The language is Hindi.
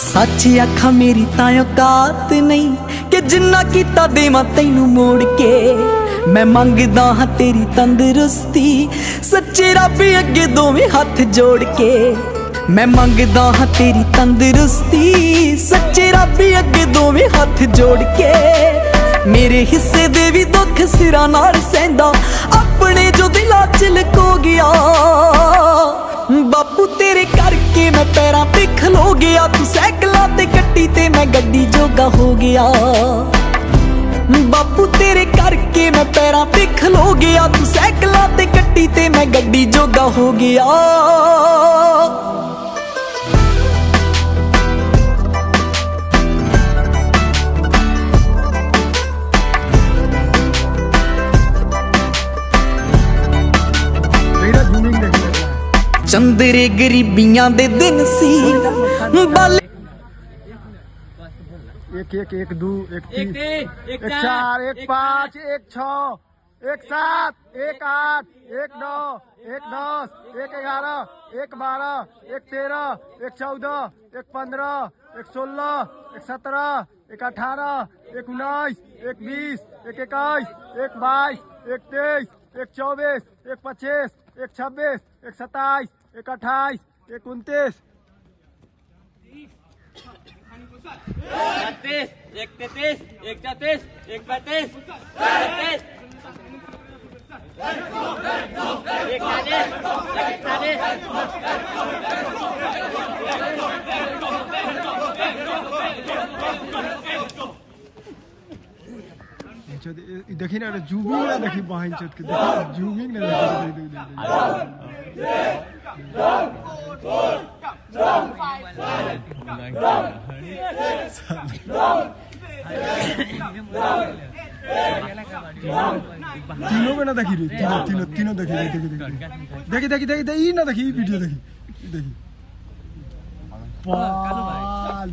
सच आखा मेरी तां औकात नहीं कि जिन्ना कीता देवां तैनू मोड़ के। मैं मंगदा हां तेरी तंदुरुस्ती सच्चे रब अगे दोवें हाथ जोड़ के। मैं मंगदा हां तेरी तंदुरुस्ती सच्चे रब अगे दोवें हाथ जोड़ के। मेरे हिस्से दे भी दुख सिरा नाल सैंदा अपने जो दिला च लको गया। बापू तेरे करके मैं पैरां ते खलो गया। तू सैकलां ते कट्टी ते मैं गड्डी जोगा हो गया। बापू तेरे करके मैं पैरां ते खलो गया। तू सैकलां ते कट्टी ते मैं गड्डी जोगा हो गया। चंदरे गरीबियां दे दिन सी बल एक एक एक दो एक तीन एक चार एक पाँच एक छः एक सात एक आठ एक नौ एक 10 एक 11 एक 12 एक 13 एक 14 एक 15 एक 16 एक 17 एक 18 एक 19 एक 20 एक 21 एक 22 एक 23 एक 24 एक 25 एक 26 एक 27 एक 28 एक 29 एक 33 एक 34 एक 35 एक 40 देखी ना जूबिंग ना देखी बहन चोट के जूबिंग ना तीनों में ना देखी रे तीनों तीनों देखी देखी देखी देखी देखी ना देखी वीडियो देखी देखी पाल